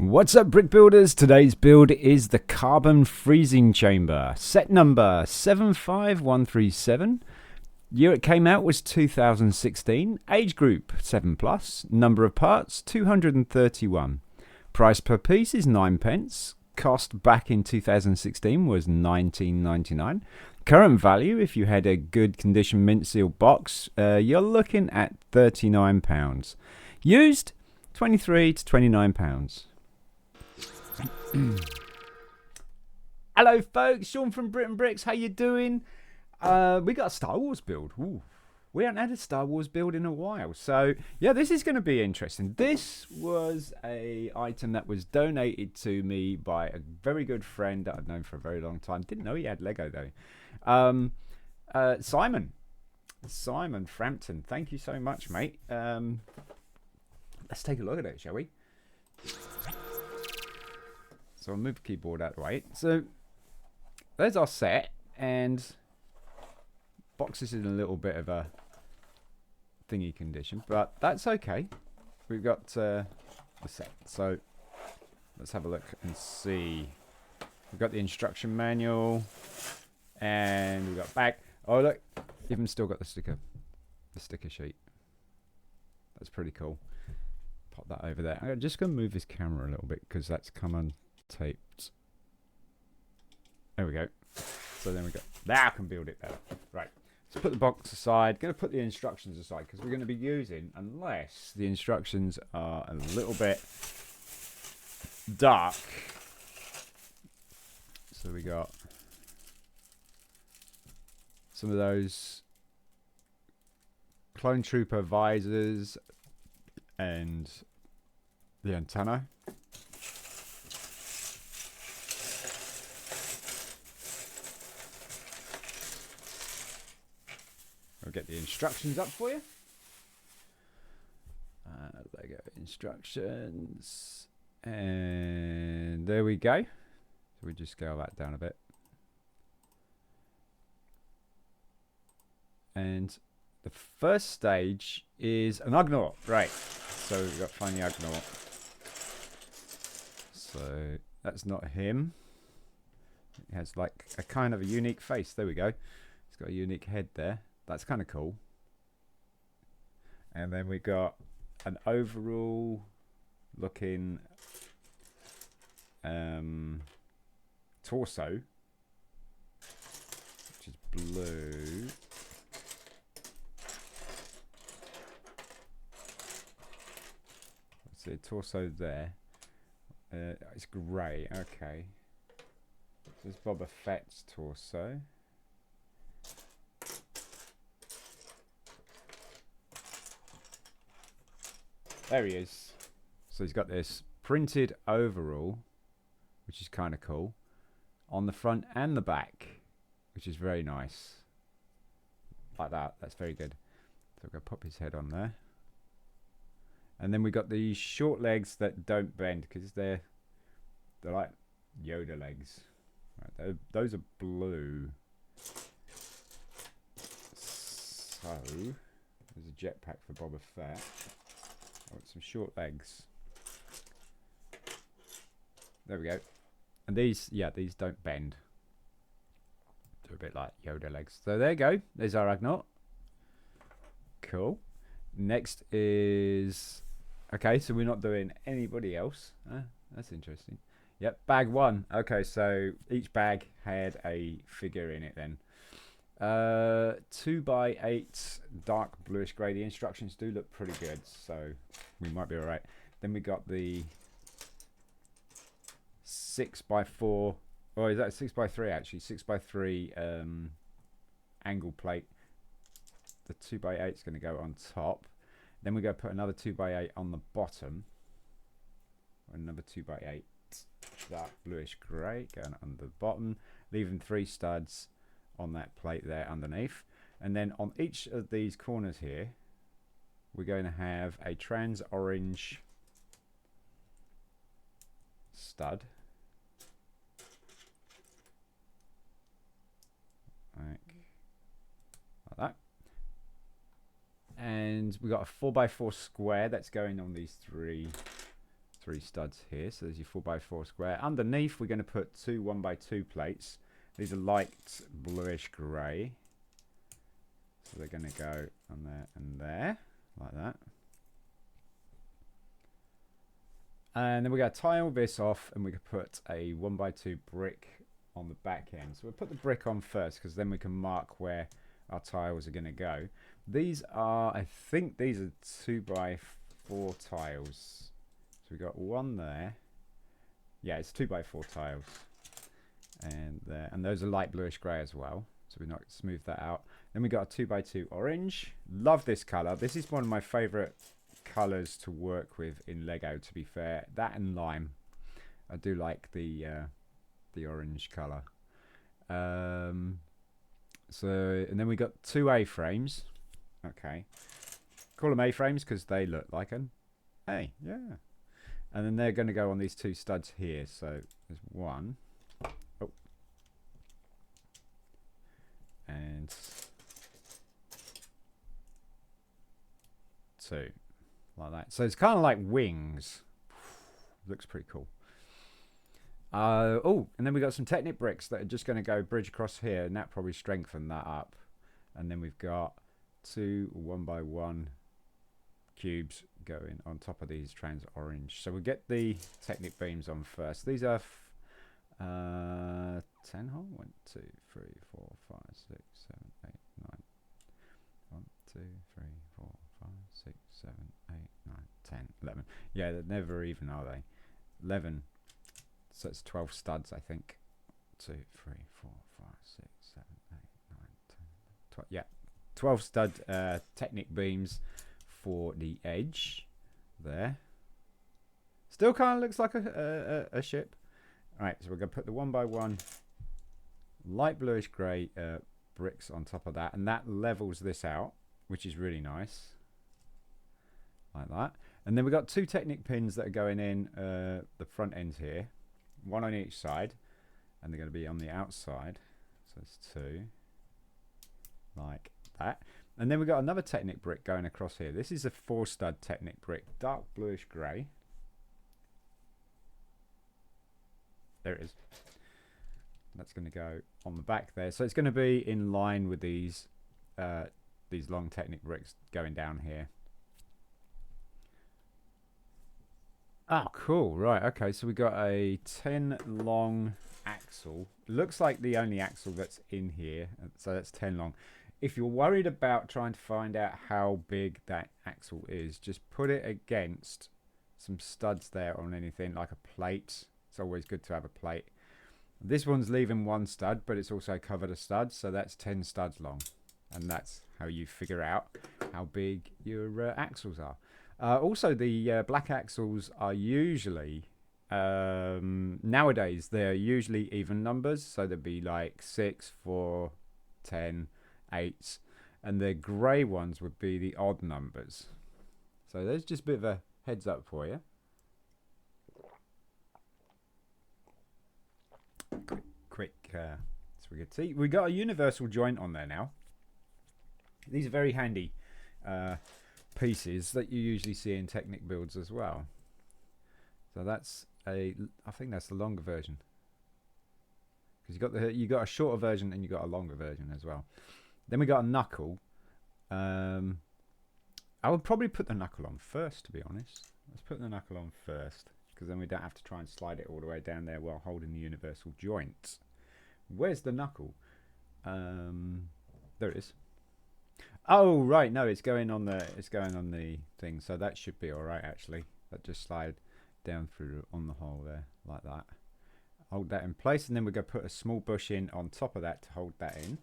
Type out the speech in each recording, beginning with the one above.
What's up, brick builders? Today's build is the carbon freezing chamber, set number 75137. Year it came out was 2016. Age group 7+. Number of parts 231. Price per piece is 9p. Cost back in 2016 was $19.99. Current value, if you had a good condition mint seal box, you're looking at £39. Used, £23 to £29. Hello folks, Sean from BRIT'N Bricks. How you doing? We got a Star Wars build. Ooh, we haven't had a Star Wars build in a while, so yeah, this is going to be interesting. This was a item that was donated to me by a very good friend that I've known for a very long time. Didn't know he had Lego though. Simon Frampton, thank you so much, mate. Let's take a look at it, shall we? So I'll move the keyboard out of the way. So there's our set, and box is in a little bit of a thingy condition, but that's okay. We've got the set. So let's have a look and see. We've got the instruction manual, and we've got back. Oh look, even still got the sticker sheet. That's pretty cool. Pop that over there. I'm just going to move this camera a little bit because that's come on taped. There we go. So then we go. Now I can build it better. Right. Let's put the box aside. Going to put the instructions aside because we're going to be using, unless the instructions are a little bit dark. So we got some of those clone trooper visors and the antenna. I'll get the instructions up for you. Lego instructions. And there we go. So we just scale that down a bit. And the first stage is an Ugnaught. Right. So we've got to find the Ugnaught. So that's not him. It has like a kind of a unique face. There we go. It's got a unique head there. That's kind of cool. And then we got an overall looking torso, which is blue. Let's see, a torso there. It's grey. Okay. This is Bobba Fett's torso. There he is. So he's got this printed overall, which is kind of cool, on the front and the back, which is very nice. Like that. That's very good. So we're going to pop his head on there. And then we got these short legs that don't bend because they're like Yoda legs. Right, those are blue. So there's a jetpack for Bobba Fett. I want some short legs. There we go. And these, yeah, these don't bend. They're a bit like Yoda legs. So there you go. There's our Ugnaught. Cool. Next is... Okay, so we're not doing anybody else. That's interesting. Yep, bag one. Okay, so each bag had a figure in it then. 2x8 dark bluish grey. The instructions do look pretty good, so we might be alright. Then we got the 6x4, or is that 6x3 actually? 6x3 angle plate. The 2x8 is going to go on top. Then we're going to put another 2x8 on the bottom. Another 2x8 dark bluish grey going on the bottom, leaving 3 studs on that plate there underneath. And then on each of these corners here, we're going to have a trans orange stud. Like that. And we got a 4x4 square that's going on these three 3 studs here. So there's your 4x4 square. Underneath, we're going to put 2 1x2 plates. These are light bluish grey. So they're going to go on there and there, like that. And then we're going to tile this off, and we can put a 1x2 brick on the back end. So we'll put the brick on first, because then we can mark where our tiles are going to go. These are, I think these are 2x4 tiles. So we've got one there. Yeah, it's 2x4 tiles. And there, and those are light bluish grey as well. So we're not smooth that out. Then we got a 2x2 orange. Love this colour. This is one of my favourite colours to work with in Lego, to be fair. That and lime. I do like the orange colour. So, and then we got 2 A-frames. Okay. Call them A-frames because they look like an A. Yeah. And then they're going to go on these 2 studs here. So there's 1. Oh. And 2. Like that. So it's kind of like wings. Looks pretty cool. Oh, and then we got some Technic bricks that are just going to go bridge across here, and that probably strengthen that up. And then we've got 2 1x1 cubes going on top of these trans orange. So we'll get the Technic beams on first. These are 10 hole. 1 2 3 4 5 6 7 8 9. 1 2 3 4 5 6 7 8 9 10 11. Yeah, they're never even, are they? 11. So it's 12 studs, I think. 2 3 4 5 6 7 8 9 10 12. Yeah, 12 stud Technic beams for the edge there. Still kind of looks like a ship. All right, so we're going to put the 1x1 light bluish grey bricks on top of that, and that levels this out, which is really nice, like that. And then we've got 2 Technic pins that are going in the front ends here, 1 on each side, and they're going to be on the outside. So it's 2, like that. And then we've got another Technic brick going across here. This is a 4 stud Technic brick, dark bluish grey. There it is. That's going to go on the back there. So it's going to be in line with these long Technic bricks going down here. Oh, cool. Right, okay. So we got a 10 long axle. Looks like the only axle that's in here. So that's 10 long. If you're worried about trying to find out how big that axle is, just put it against some studs there on anything, like a plate. It's always good to have a plate. This one's leaving 1 stud, but it's also covered a stud, so that's 10 studs long. And that's how you figure out how big your axles are. Also, the black axles are usually, nowadays, they're usually even numbers. So there'd be like 6, 4, 10, 8. And the grey ones would be the odd numbers. So there's just a bit of a heads up for you. Quick so we could see. We got a universal joint on there now. These are very handy pieces that you usually see in Technic builds as well. So that's I think that's the longer version, because you got a shorter version and you got a longer version as well. Then we got a knuckle. I would probably put the knuckle on first, to be honest. Let's put the knuckle on first, because then we don't have to try and slide it all the way down there while holding the universal joint. Where's the knuckle? There it is. Oh right, no, it's going on the thing, so that should be all right actually. That just slide down through on the hole there like that. Hold that in place, and then we're going to put a small bush in on top of that to hold that in.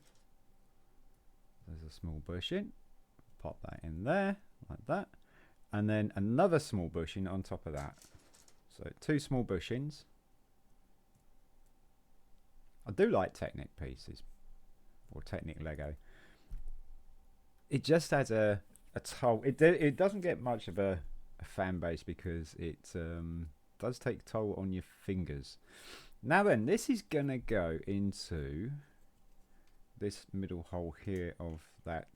There's a small bush in. Pop that in there like that, and then another small bushing on top of that. So 2 small bushings. I do like Technic pieces, or Technic Lego. It just has a toll. It doesn't get much of a fan base because it does take toll on your fingers. Now then, this is gonna go into this middle hole here of that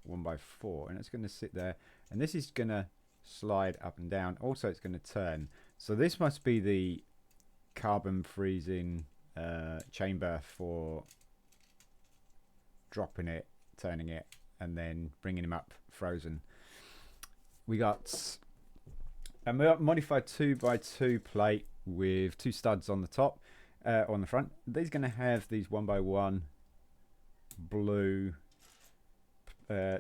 1x4, and it's gonna sit there, and this is gonna slide up and down. Also, it's gonna turn. So this must be the carbon freezing chamber for dropping it, turning it, and then bringing him up frozen. We got a modified 2x2 plate with 2 studs on the top, on the front. These are going to have these 1x1 blue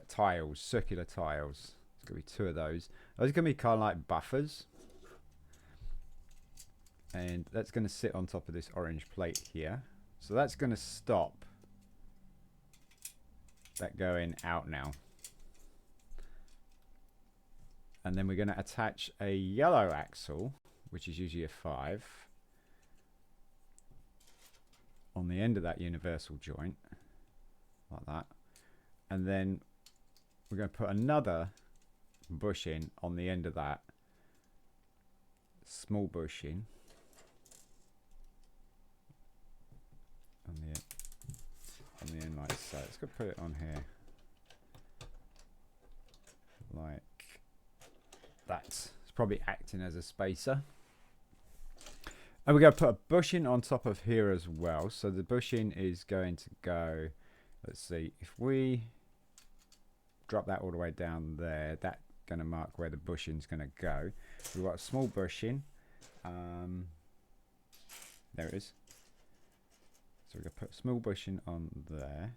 tiles, circular tiles. There's going to be 2 of those. Those are going to be kind of like buffers. And that's going to sit on top of this orange plate here. So that's going to stop that going out now. And then we're going to attach a yellow axle, which is usually a 5, on the end of that universal joint, like that. And then we're going to put another bushing on the end of that, small bushing, on the end like so. Let's go put it on here, like that. It's probably acting as a spacer. And we're going to put a bushing on top of here as well. So the bushing is going to go, let's see, if we drop that all the way down there, that's going to mark where the bushing's going to go. We've got a small bushing. There it is. So we're going to put a small bushing on there.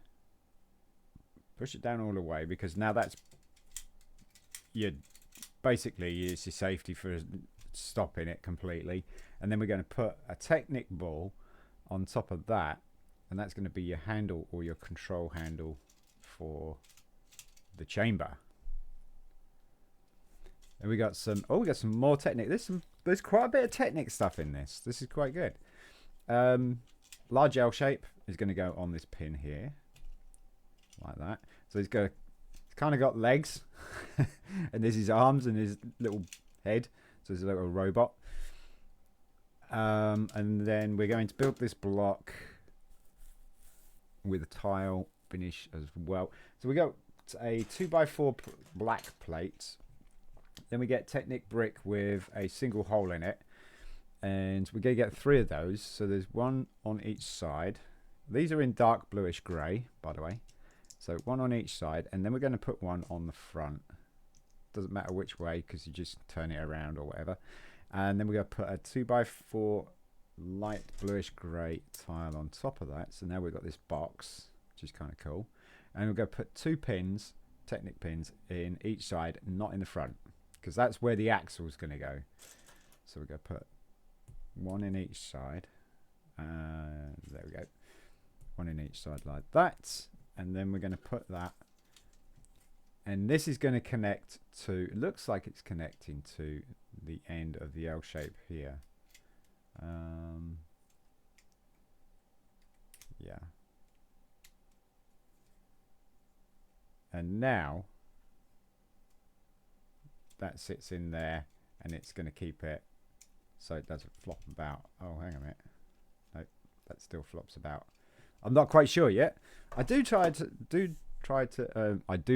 Push it down all the way, because now that's basically it's your safety for stopping it completely. And then we're going to put a Technic ball on top of that, and that's going to be your handle or your control handle for the chamber. And we got some more Technic. There's quite a bit of Technic stuff in this. This is quite good. Large L shape is going to go on this pin here, like that. So it's kind of got legs, and there's his arms and his little head. So there's a little robot. And then we're going to build this block with a tile finish as well. So we got a 2x4 black plate. Then we get Technic brick with a single hole in it. And we're going to get 3 of those. So there's 1 on each side. These are in dark bluish grey, by the way. So 1 on each side. And then we're going to put 1 on the front. Doesn't matter which way, because you just turn it around or whatever. And then we're going to put a 2x4 light bluish grey tile on top of that. So now we've got this box, which is kind of cool. And we're going to put 2 pins, Technic pins, in each side, not in the front, because that's where the axle is going to go. So we're going to put 1 in each side. There we go. 1 in each side like that. And then we're going to put that. And this is going to connect to, it looks like it's connecting to the end of the L shape here. Yeah. And now that sits in there, and it's going to keep it so it doesn't flop about. Oh, hang on a minute. Nope, that still flops about. I'm not quite sure yet. I do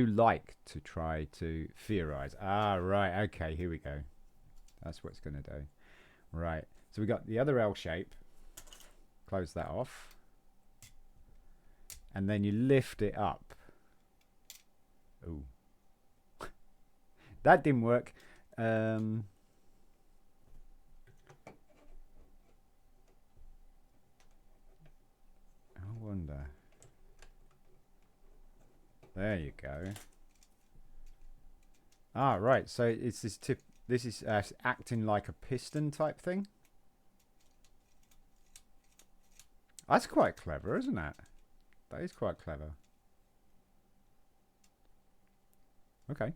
like to try to theorize. Ah, right. Okay, here we go. That's what it's going to do. Right. So we got the other L shape. Close that off. And then you lift it up. Ooh. That didn't work. I wonder. There you go. Ah, right. So it's this tip. This is acting like a piston type thing. That's quite clever, isn't it? That is quite clever. Okay.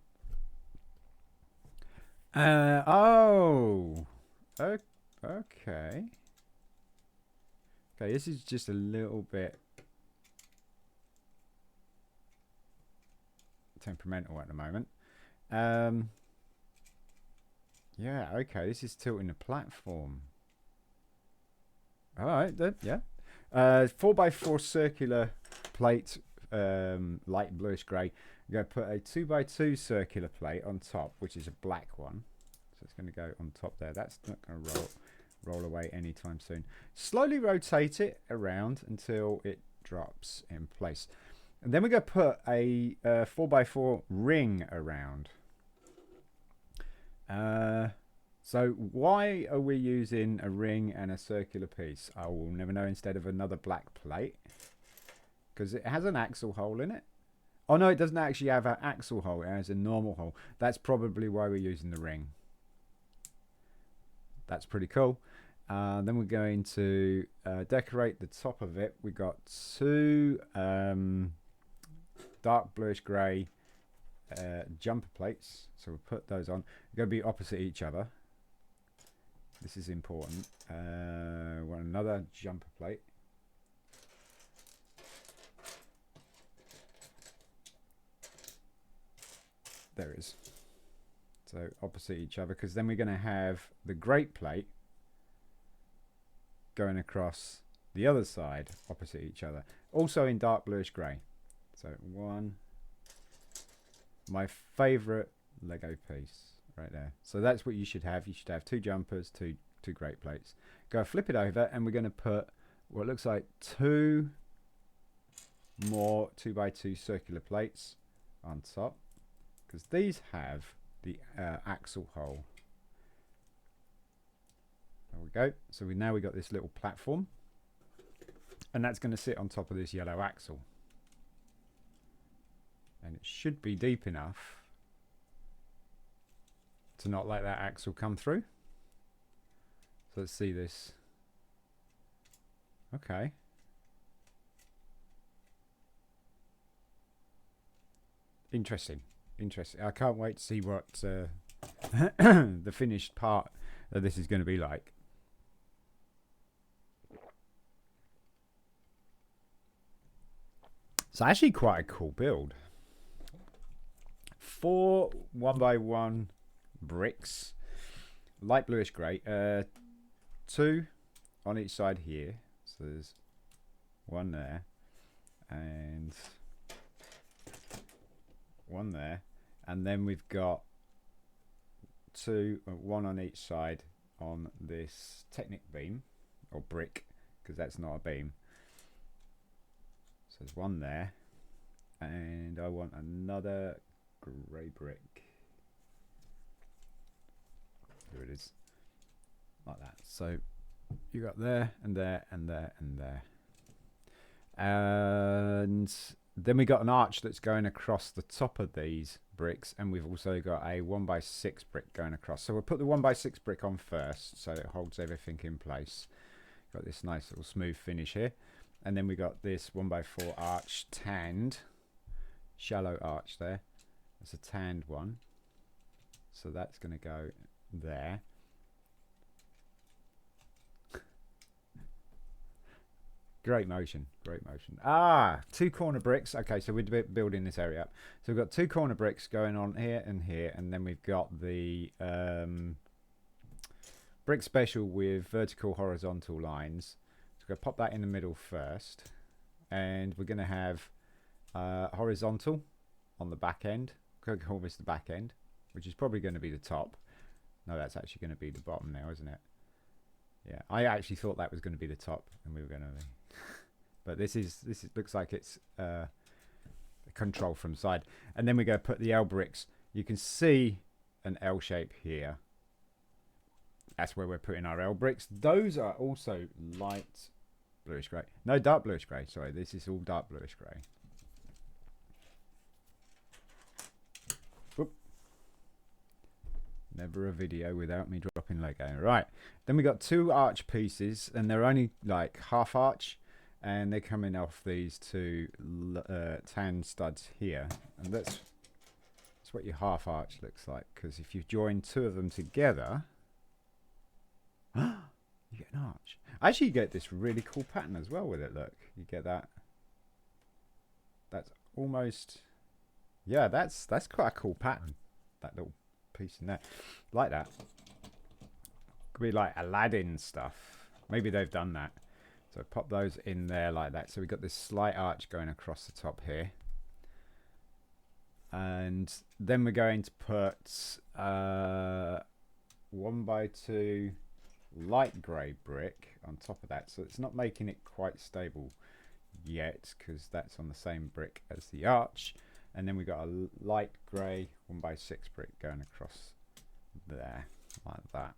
Oh. Okay. Okay, this is just a little bit temperamental at the moment. Yeah, okay, this is tilting the platform. Alright, yeah. 4x4 circular plate, light bluish grey. I'm going to put a 2x2 circular plate on top, which is a black one. So it's going to go on top there. That's not going to roll away anytime soon. Slowly rotate it around until it drops in place. And then we're going to put a 4x4 ring around. So why are we using a ring and a circular piece? I will never know, instead of another black plate. Because it has an axle hole in it. Oh no, it doesn't actually have an axle hole. It has a normal hole. That's probably why we're using the ring. That's pretty cool. Then we're going to decorate the top of it. We've got two dark bluish grey jumper plates. So we'll put those on. They're going to be opposite each other. This is important. Want another jumper plate. There it is. So opposite each other, because then we're going to have the grate plate going across the other side opposite each other, also in dark bluish grey. So one, my favourite Lego piece right there. So that's what you should have. You should have two jumpers, two grate plates. Go flip it over, and we're going to put what looks like two more 2x2 circular plates on top, because these have the axle hole. There we go. So now we got this little platform, and that's going to sit on top of this yellow axle, and it should be deep enough to not let that axle come through. So let's see this. Okay. Interesting. I can't wait to see what the finished part of this is going to be like. It's actually quite a cool build. 4 1x1 bricks, light bluish grey, 2 on each side here. So there's one there and one there, and then we've got one on each side on this Technic beam or brick, because that's not a beam. So there's one there, and I want another grey brick. Here it is, like that. So you got there and there and there and there, and then we got an arch that's going across the top of these bricks, and we've also got a 1x6 brick going across. So we'll put the 1x6 brick on first, so it holds everything in place. Got this nice little smooth finish here, and then we got this 1x4 arch, tanned, shallow arch there. It's a tanned one, so that's going to go there. Great motion, great motion. Ah, 2 corner bricks. Okay, so we're building this area up. So we've got 2 corner bricks going on here, and then we've got the brick special with vertical, horizontal lines. So we're going to pop that in the middle first, and we're going to have horizontal on the back end. We're going to call this the back end, which is probably going to be the top. No, that's actually going to be the bottom now, isn't it? Yeah, I actually thought that was going to be the top, and we were going to. But this looks like it's control from side, and then we go put the L bricks. You can see an L shape here. That's where we're putting our L bricks. Those are also light bluish grey. No, dark bluish grey. Sorry, this is all dark bluish grey. Whoop. Never a video without me dropping Lego. Right, then we got 2 arch pieces, and they're only like half arch, and they're coming off these 2 tan studs here, and that's what your half arch looks like, because if you join 2 of them together, you get an arch. Actually, you get this really cool pattern as well with it. Look, you get that. That's almost, yeah, that's quite a cool pattern. That little piece in there, like that. Could be like Aladdin stuff. Maybe they've done that. So pop those in there like that. So we've got this slight arch going across the top here. And then we're going to put 1x2 light grey brick on top of that, so it's not making it quite stable yet because that's on the same brick as the arch. And then we got a light grey 1x6 brick going across there like that.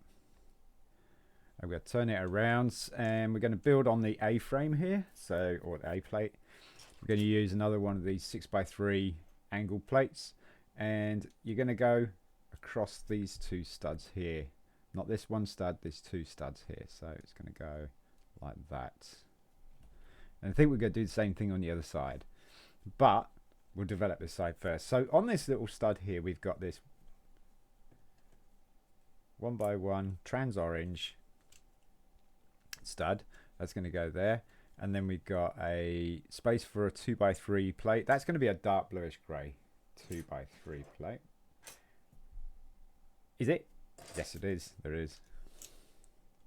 I'm going to turn it around and we're going to build on the A frame here, so, or the A plate. We're going to use another one of these 6x3 angle plates, and you're going to go across these two studs here. Not this one stud, there's two studs here, so it's going to go like that. And I think we're going to do the same thing on the other side, but we'll develop this side first. So on this little stud here, we've got this 1x1 trans orange stud that's going to go there, and then we've got a space for a 2x3 plate. That's going to be a dark bluish grey 2x3 plate. Is it? Yes, it is. There is.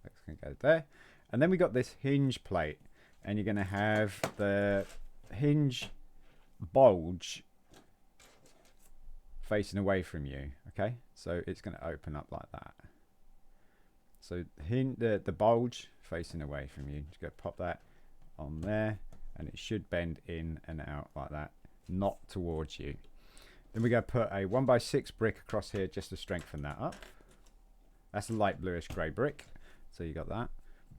That's going to go there, and then we got this hinge plate, and you're going to have the hinge bulge facing away from you. Okay, so it's going to open up like that. So the bulge facing away from you, just go pop that on there, and it should bend in and out like that, not towards you. Then we're going to put a 1x6 brick across here just to strengthen that up. That's a light bluish grey brick, so you got that.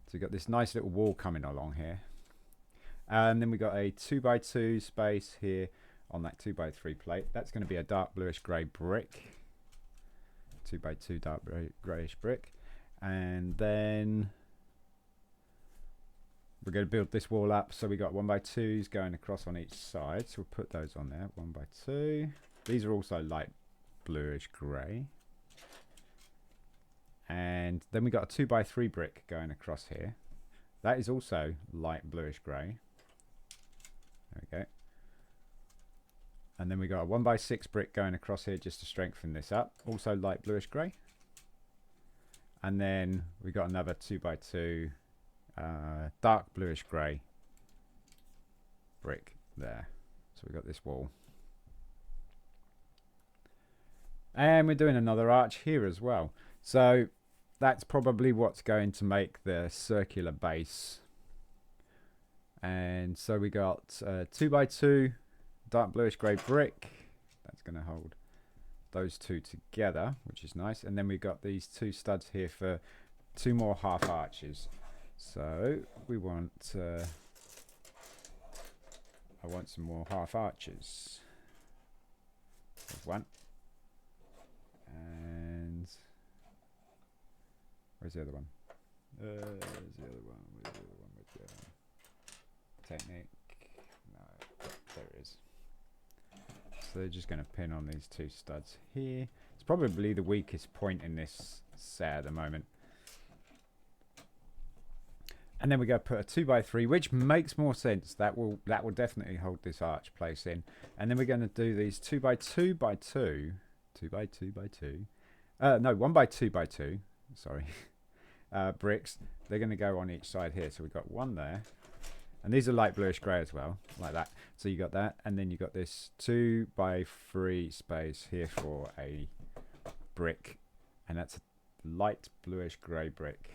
So you got this nice little wall coming along here, and then we got a 2x2 space here on that 2x3 plate. That's going to be a dark bluish grey brick, 2x2 dark greyish brick. And then we're going to build this wall up, so we got 1x2s going across on each side, so we'll put those on there. 1x2. These are also light bluish grey. And then we got a 2x3 brick going across here. That is also light bluish grey. There we go. And then we got a 1x6 brick going across here just to strengthen this up, also light bluish grey. And then we got another 2x2 dark bluish grey brick there. So we got this wall. And we're doing another arch here as well. So that's probably what's going to make the circular base. And so we got 2x2 dark bluish grey brick. That's going to hold those two together, which is nice. And then we've got these two studs here for two more half arches. So we want I want some more half arches. There's one. And where's the other one? Where's the other one? Where's the other one? Where's the other one? Technique. No, there it is. So they're just going to pin on these two studs here. It's probably the weakest point in this set at the moment. And then we're going to put a 2x3, which makes more sense. That will definitely hold this arch place in. And then we're going to do these 2x2x2. 2x2x2. No, 1x2x2. Sorry. Bricks. They're going to go on each side here. So we've got one there. And these are light bluish grey as well, like that. So you got that, and then you got this 2x3 space here for a brick, and that's a light bluish grey brick.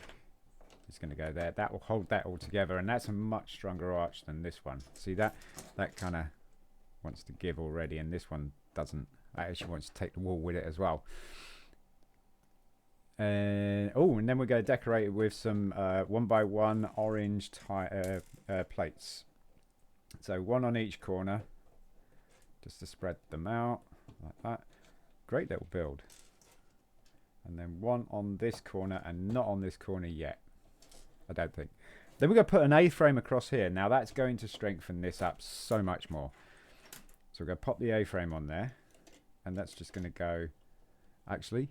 It's going to go there. That will hold that all together, and that's a much stronger arch than this one. See that? That kind of wants to give already, and this one doesn't. That actually wants to take the wall with it as well. And and then we're going to decorate it with some 1x1 orange plates. So one on each corner, just to spread them out like that. Great little build. And then one on this corner, and not on this corner yet, I don't think. Then we're going to put an A-frame across here. Now that's going to strengthen this up so much more. So we're going to pop the A-frame on there, and that's just going to go. Actually,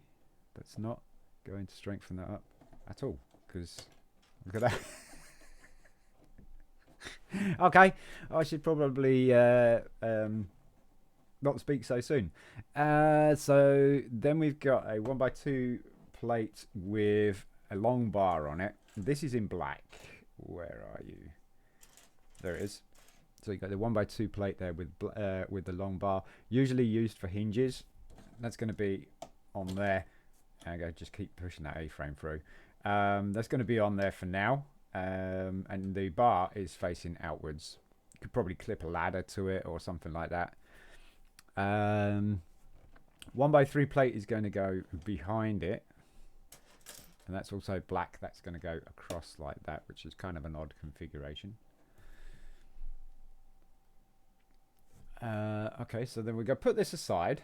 that's not going to strengthen that up at all, because look at that. Okay, I should probably not speak so soon. So then we've got a 1x2 plate with a long bar on it. This is in black. Where are you? There it is. So you got the 1x2 plate there with the long bar, usually used for hinges. That's going to be on there. and go just keep pushing that A-frame through. That's going to be on there for now, and the bar is facing outwards. You could probably clip a ladder to it or something like that. 1x3 plate is going to go behind it, and that's also black. That's going to go across like that, which is kind of an odd configuration. Okay, so then we're going to put this aside.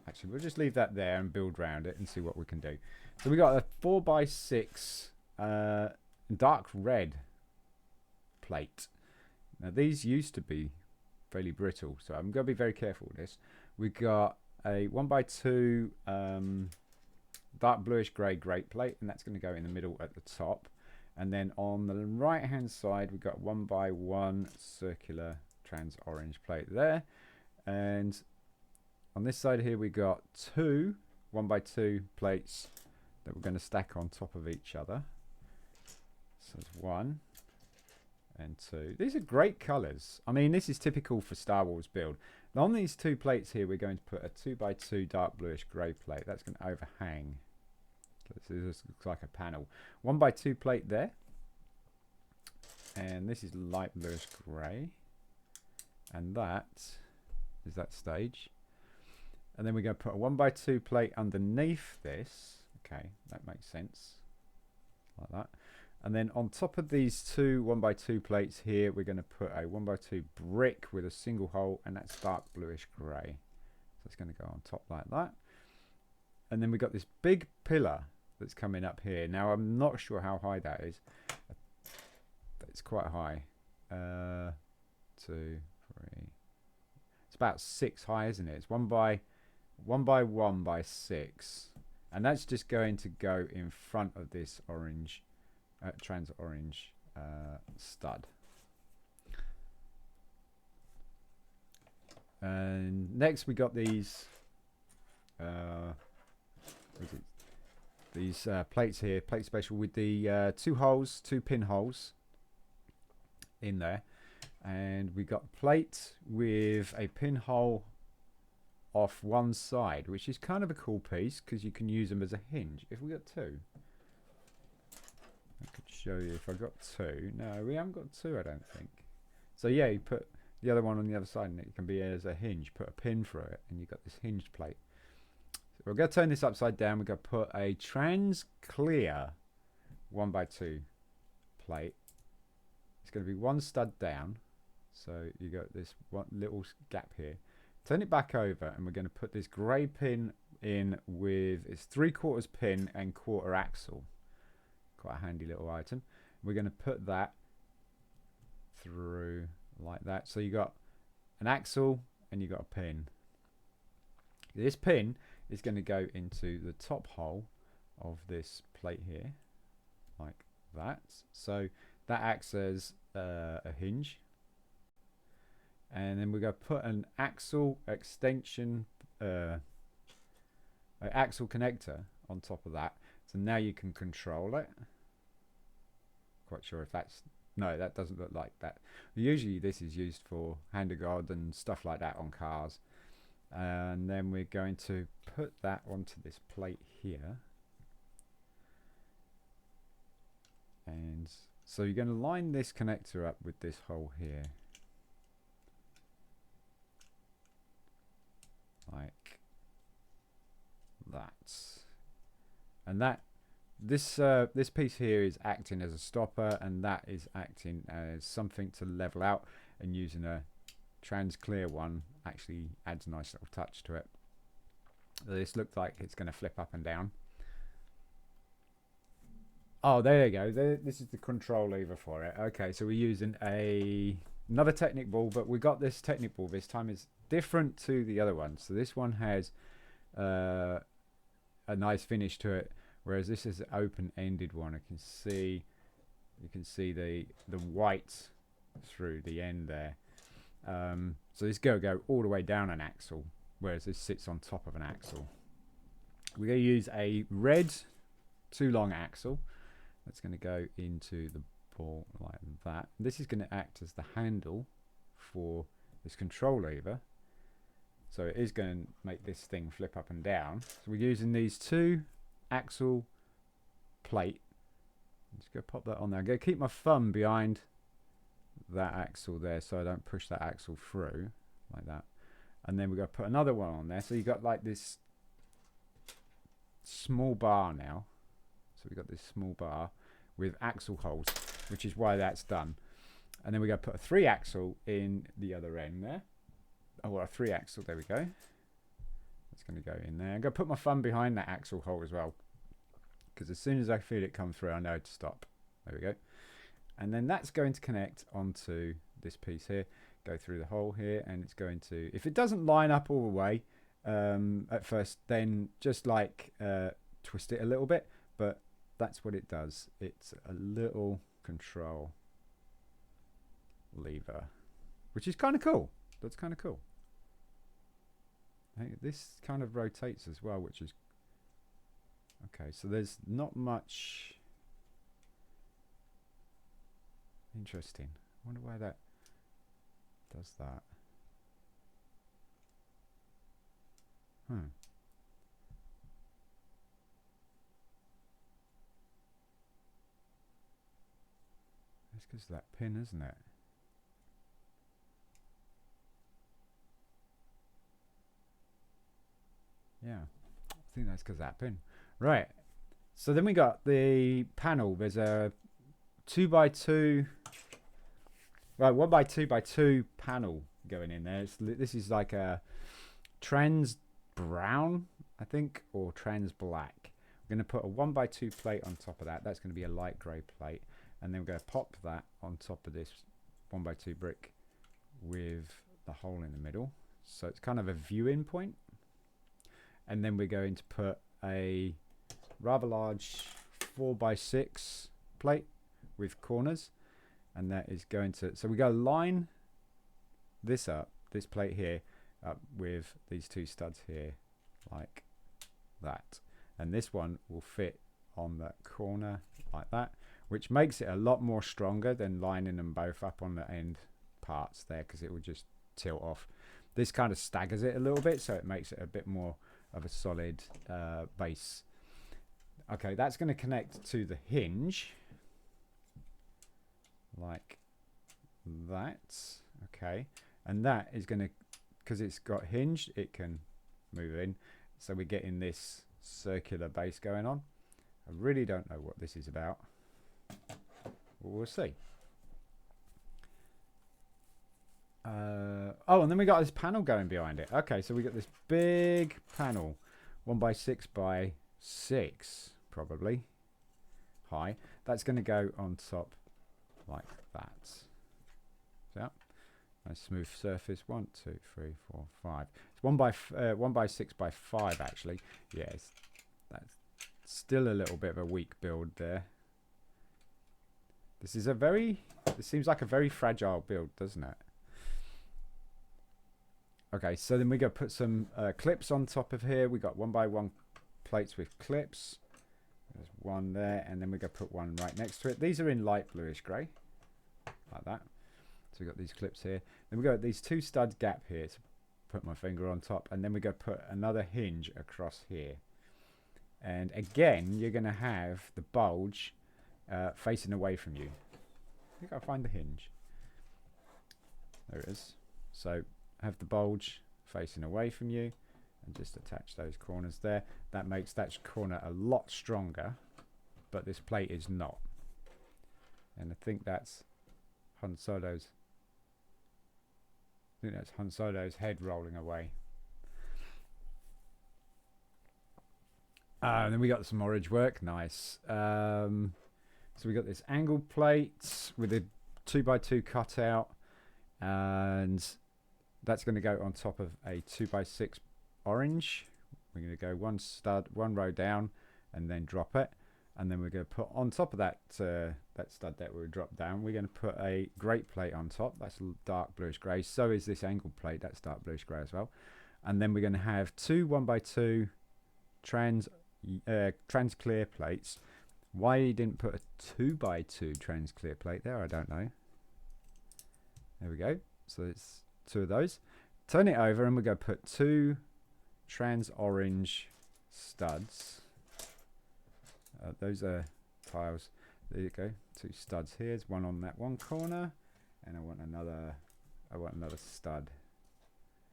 Actually, we'll just leave that there and build around it and see what we can do. So we got a 4x6 dark red plate. Now these used to be fairly brittle, so I'm going to be very careful with this. We got a 1x2 dark bluish grey grate plate, and that's going to go in the middle at the top. And then on the right hand side, we've got 1x1 circular trans orange plate there. And on this side here, we got two 1x2 plates that we're going to stack on top of each other. So there's 1 and 2. These are great colours. I mean, this is typical for Star Wars build. Now on these 2 plates here, we're going to put a 2x2 dark bluish grey plate. That's going to overhang. This looks like a panel. 1x2 plate there. And this is light bluish grey. And that is that stage. And then we're going to put a 1x2 plate underneath this. Okay, that makes sense. Like that. And then on top of these 2 1x2 plates here, we're going to put a 1x2 brick with a single hole, and that's dark bluish grey. So it's going to go on top like that. And then we've got this big pillar that's coming up here. Now I'm not sure how high that is. It's quite high. 2, 3. It's about 6 high, isn't it? It's 1 by 1 by 6, and that's just going to go in front of this orange trans orange stud. And next we got these plates here, plate special, with the 2 holes, 2 pinholes in there. And we got a plate with a pinhole off one side, which is kind of a cool piece because you can use them as a hinge. If we got 2, I could show you if I got 2. No, we haven't got 2, I don't think. So yeah, you put the other one on the other side and it can be as a hinge. Put a pin through it and you've got this hinged plate. So we're going to turn this upside down. We're going to put a trans clear 1x2 plate. It's going to be 1 stud down. So you got this one little gap here. Turn it back over, and we're going to put this grey pin in with its 3/4 pin and 1/4 axle. Quite a handy little item. We're going to put that through like that. So you got an axle and you got a pin. This pin is going to go into the top hole of this plate here, like that. So that acts as a hinge. And then we're going to put an axle extension, an axle connector on top of that. So now you can control it. Quite sure if that's, no, that doesn't look like that. Usually this is used for hand of God and stuff like that on cars. And then we're going to put that onto this plate here. And so you're going to line this connector up with this hole here. Like that. And that this piece here is acting as a stopper, and that is acting as something to level out, and using a trans clear one actually adds a nice little touch to it. This looks like it's going to flip up and down. Oh, there you go. This is the control lever for it. Okay, so we're using another Technic ball, but we got this Technic ball this time is different to the other one. So this one has a nice finish to it, whereas this is an open-ended one. You can see the white through the end there. So this go all the way down an axle, whereas this sits on top of an axle. We're going to use a red too long axle that's going to go into the ball like that. This is going to act as the handle for this control lever. So it is going to make this thing flip up and down. So we're using these 2 axle plate. I'm just going to pop that on there. I'm going to keep my thumb behind that axle there so I don't push that axle through like that. And then we're going to put another one on there. So you've got like this small bar now. So we've got this small bar with axle holes, which is why that's done. And then we're going to put a 3 axle in the other end there. Oh, well, a 3 axle, there we go. That's going to go in there. I'm going to put my thumb behind that axle hole as well, because as soon as I feel it come through, I know to stop. There we go. And then that's going to connect onto this piece here, go through the hole here, and it's going to, if it doesn't line up all the way at first, then just like twist it a little bit, but that's what it does. It's a little control lever, which is kind of cool. That's kind of cool. Hey, this kind of rotates as well, which is okay. So there's not much interesting. I wonder why that does that. It's because of that pin, isn't it? Yeah, I think that's because of that pin. Right. So then we got the panel. There's a 2x2, right, 1x2x2 panel going in there. This is like a trans brown, I think, or trans black. We're going to put a 1x2 plate on top of that. That's going to be a light grey plate. And then we're going to pop that on top of this 1x2 brick with the hole in the middle. So it's kind of a viewing point. And then we're going to put a rather large 4x6 plate with corners. And that is going to, so we're going to line this up, this plate here, up with these 2 studs here, like that. And this one will fit on that corner like that, which makes it a lot more stronger than lining them both up on the end parts there, because it will just tilt off. This kind of staggers it a little bit, so it makes it a bit more of a solid base. Okay, that's going to connect to the hinge like that. Okay, and that is going to, because it's got hinged, it can move in, so we're getting this circular base going on. I really don't know what this is about. Well, we'll see. Oh, and then we got this panel going behind it. Okay, so we got this big panel, 1x6x6, probably high. That's going to go on top like that. So, nice smooth surface. 1, 2, 3, 4, 5. It's 1x6x5 actually. Yes, that's still a little bit of a weak build there. This seems like a very fragile build, doesn't it? Okay, so then we go put some clips on top of here. We got 1x1 plates with clips. There's one there, and then we go put one right next to it. These are in light bluish grey, like that. So we got these clips here. Then we got these 2 stud gap here to put my finger on top, and then we go put another hinge across here. And again, you're going to have the bulge facing away from you. I think I'll find the hinge. There it is. So have the bulge facing away from you and just attach those corners there. That makes that corner a lot stronger, but this plate is not. And I think that's Han Solo's head rolling away. And then we got some orange work. Nice. So we got this angle plate with a 2x2 cutout, and that's going to go on top of a 2x6 orange. We're going to go one row down, and then drop it. And then we're going to put on top of that that stud that we dropped down, we're going to put a grate plate on top. That's dark bluish grey. So is this angle plate. That's dark bluish grey as well. And then we're going to have 2 1x2 trans clear plates. Why he didn't put a 2x2 trans clear plate there, I don't know. There we go. So it's 2 of those. turn it over and we're going to put 2 trans orange studs. Those are tiles. There you go. 2 studs here. There's one on that one corner, and I want another stud.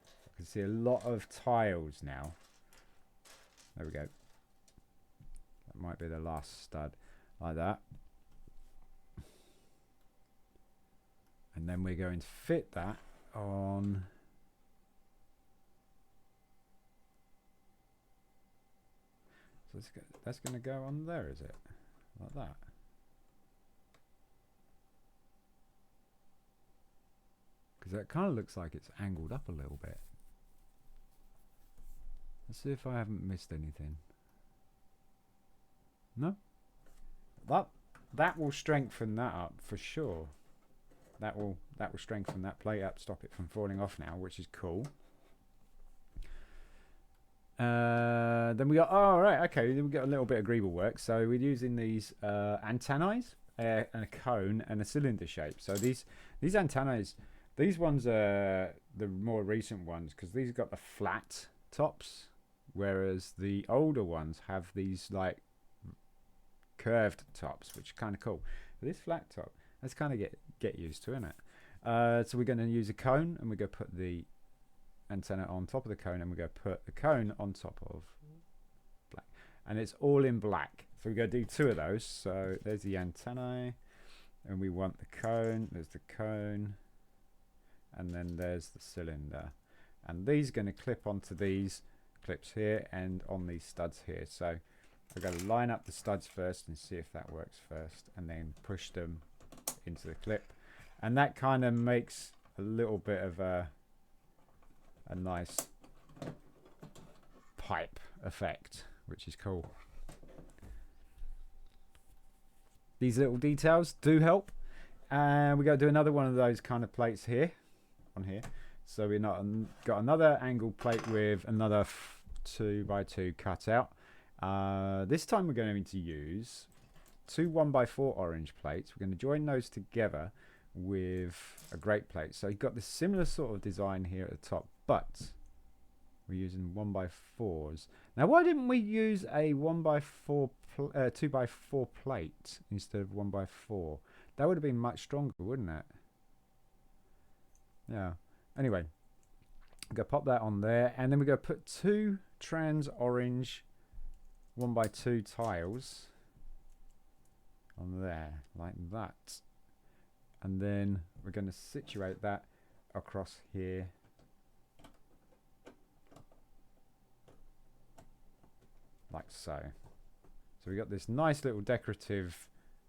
I can see a lot of tiles now. There we go. That might be the last stud, like that. And then we're going to fit that on. So that's going to go on there, is it? Like that. Because that kind of looks like it's angled up a little bit. Let's see if I haven't missed anything. No? That will strengthen that up for sure. That will strengthen that plate up, stop it from falling off now, which is cool. Then we got, oh right, okay, then we got a little bit of greeble work. So we're using these antennae, and a cone and a cylinder shape. So these antennae, these ones are the more recent ones because these got the flat tops, whereas the older ones have these like curved tops, which is kind of cool. But this flat top, let's kind of get used to, isn't it? So we're going to use a cone, and we're going to put the antenna on top of the cone, and we're going to put the cone on top of black, and it's all in black. So we're going to do 2 of those. So there's the antennae, and we want the cone. There's the cone, and then there's the cylinder, and these are going to clip onto these clips here and on these studs here. So we're going to line up the studs first and see if that works first, and then push them into the clip, and that kind of makes a little bit of a nice pipe effect, which is cool. These little details do help, and we got to do another one of those kind of plates here on here. So we're not got another angle plate with another 2x2 cutout. This time we're going to use 2 1x4 orange plates. We're going to join those together with a grate plate. So you've got this similar sort of design here at the top, but we're using 1x4s. Now, why didn't we use a 2x4 plate instead of 1x4? That would have been much stronger, wouldn't it? Yeah. Anyway, we're going to pop that on there, and then we're going to put 2 trans orange 1x2 tiles on there, like that. And then we're going to situate that across here. Like so. So we got this nice little decorative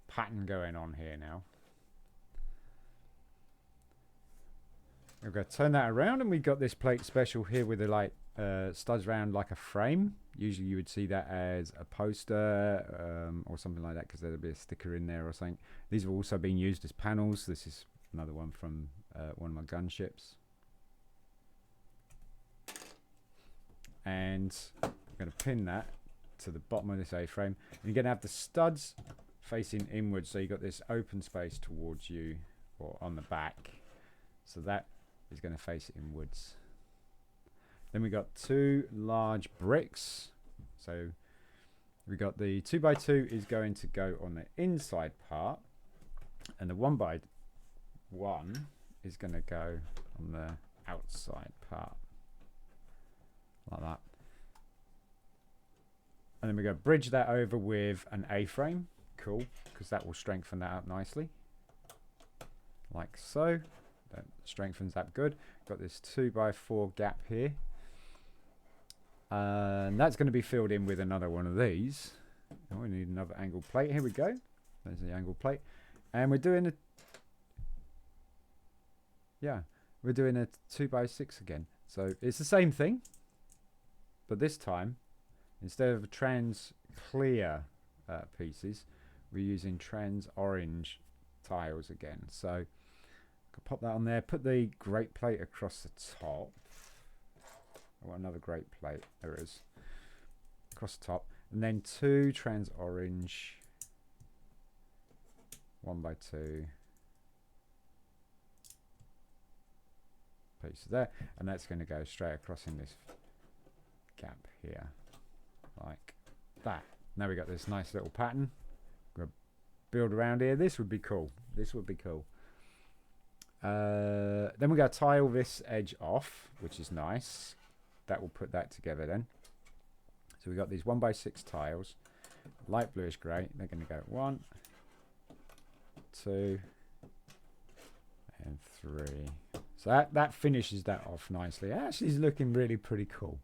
pattern going on here now. We're going to turn that around, and we've got this plate special here with the like studs round like a frame. Usually you would see that as a poster or something like that, because there'd be a sticker in there or something. These have also been used as panels. This is another one from one of my gunships. And I'm going to pin that to the bottom of this A-frame. And you're going to have the studs facing inwards, so you've got this open space towards you or on the back. So that is going to face inwards. Then we got 2 large bricks. So we got the 2x2 is going to go on the inside part, and the 1x1 is going to go on the outside part, like that. And then we're going to bridge that over with an A-frame. Cool, because that will strengthen that up nicely, like so. That strengthens that good. Got this 2x4 gap here. And that's going to be filled in with another one of these. Oh, we need another angle plate. Here we go. There's the angle plate. And we're doing a... Yeah, we're doing a 2x6 again. So it's the same thing. But this time, instead of trans clear pieces, we're using trans orange tiles again. So I'll pop that on there. Put the grate plate across the top. I want another grate plate. There it is. Across the top. And then 2 trans orange 1x2 pieces there, and that's going to go straight across in this gap here, like that. Now we got this nice little pattern. We'll build around here. This would be cool. This would be cool. Then we got to tile this edge off, which is nice. That will put that together then. So we got these 1x6 tiles, light bluish grey. They're going to go 1, 2, and 3. So that finishes that off nicely. Actually, it's looking really pretty cool.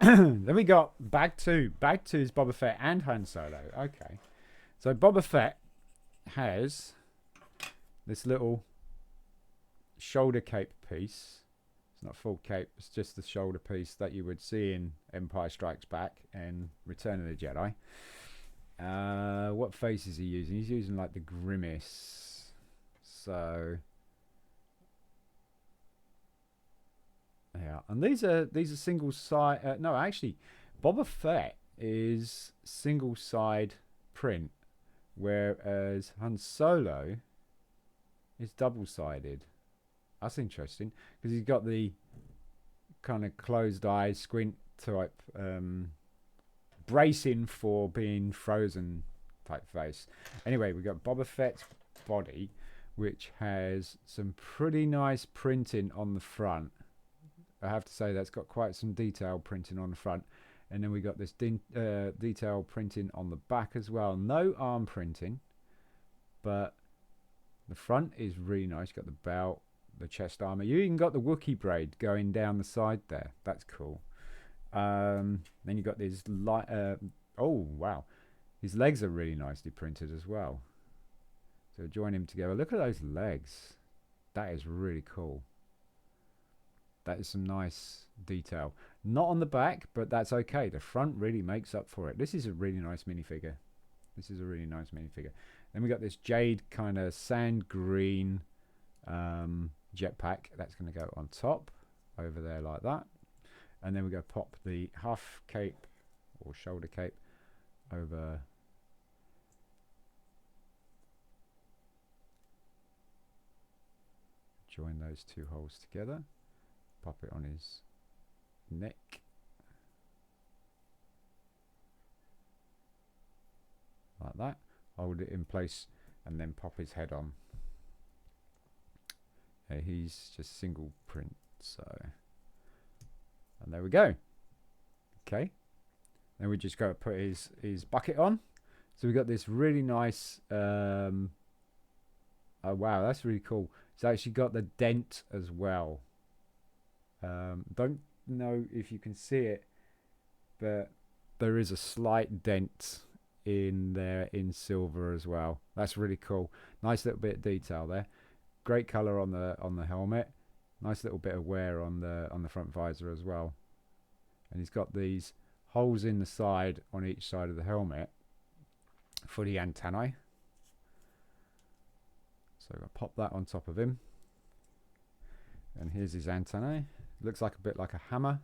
Then we got bag 2. Bag 2 is Bobba Fett and Han Solo. Okay. So Bobba Fett has this little shoulder cape piece. It's not full cape, it's just the shoulder piece that you would see in Empire Strikes Back and Return of the Jedi. What face is he using? He's using like the Grimace. So yeah, and these are single side. No, actually, Bobba Fett is single side print, whereas Han Solo is double sided. That's interesting because he's got the kind of closed eyes, squint type, bracing for being frozen type face. Anyway, we got Bobba Fett's body, which has some pretty nice printing on the front. I have to say that's got quite some detail printing on the front. And then we got this detail printing on the back as well. No arm printing, but the front is really nice. Got the belt, the chest armor. You even got the Wookiee braid going down the side there. That's cool. Then you got these light. Oh wow, his legs are really nicely printed as well. So join him together. Look at those legs. That is really cool. That is some nice detail. Not on the back, but that's okay. The front really makes up for it. This is a really nice minifigure. This is a really nice minifigure. Then we got this jade kind of sand green jetpack. That's going to go on top over there like that. And then we're going to pop the half cape or shoulder cape over join those two holes together. Pop it on his neck. Like that. Hold it in place and then pop his head on. Yeah, he's just single print, so and there we go. Okay. Then we just got to put his bucket on. So we got this really nice oh wow, that's really cool. It's actually got the dent as well. Don't know if you can see it, but there is a slight dent in there in silver as well. That's really cool. Nice little bit of detail there. Great color on the helmet. Nice little bit of wear on the front visor as well. And he's got these holes in the side on each side of the helmet for the antennae. So I'll pop that on top of him. And here's his antennae. Looks like a bit like a hammer.